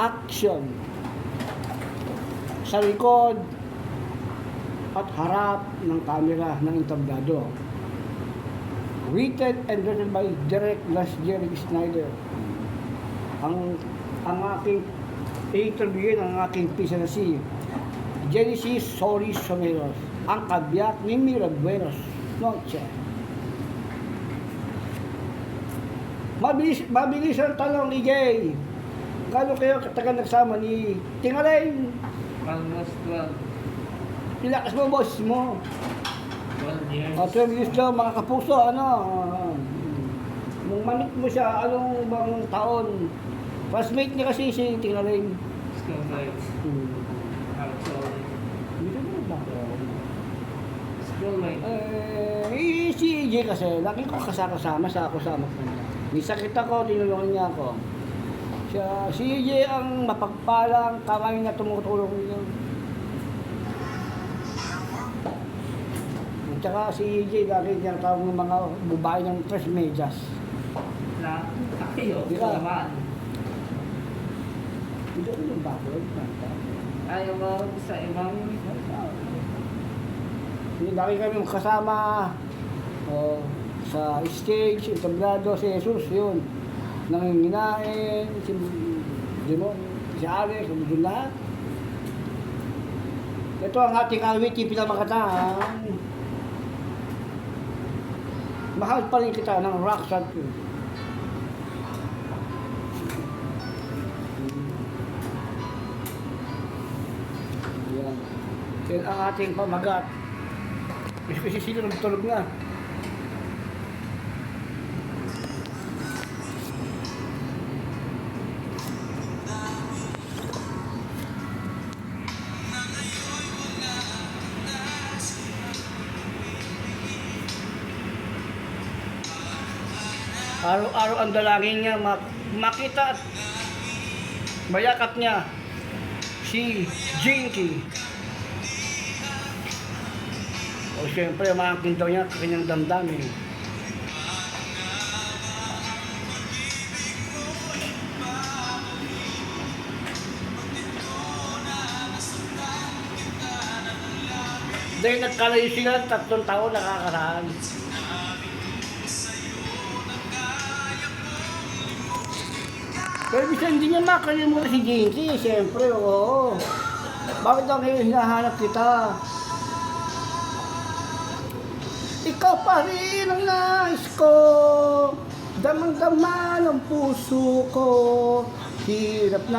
action sa likod at harap ng camera ng entablado. Written and written by Derek Lasjerry Snyder. Ang aking interviewin, ang aking pisa na si Genesis Solis Someros, ang kabiyak ni Mira Buenos Noche. Mabilis ang tanong ni Jay. Gano'n kayo katagal nagsama ni Tingaling? Almost 12. Ilakas mo, boss mo. 12 years. 12 years daw, mga kapuso, ano. Nung manit mo siya, anong bang taon? Classmate niya kasi si Tingaling. School mates. Actually. Hindi ka ba? School mates. Si EJ kasi, lagi ko kasama sa ako sa kanya. May sakit ako, tinulungan niya ako. Si EJ ang mapagpalang kamay na tumutulong niya. At saka si EJ, lagi niyang tawag ng mga babae ng tres medyas. Na, kayo, Diba? naman. Hindi ko yung bakit. Ayaw mo sa ibang... Hindi lagi kami kasama sa stage, entablado, si Jesus, yun. Nanginginain, si Demon, si Alex, doon lahat. Ito ang ating awit, pinamakataan. Mahal pa rin kita ng rock star. Yan. Yan ang ating pamagat. Kasi sila nagtulog na. Araw-araw ang dalangin niya makita at mayakap niya si Jinky. O siyempre, maakin daw niya kanyang damdamin. Dahil nagkalayo sila 3 taon nakakaraan. Pero bisa hindi niya makalimutan si Jinky, siyempre, oo. Bakit daw ngayon hinahanap kita? Ikaw pa rin ang nais ko, damang-dama ng puso ko, hirap na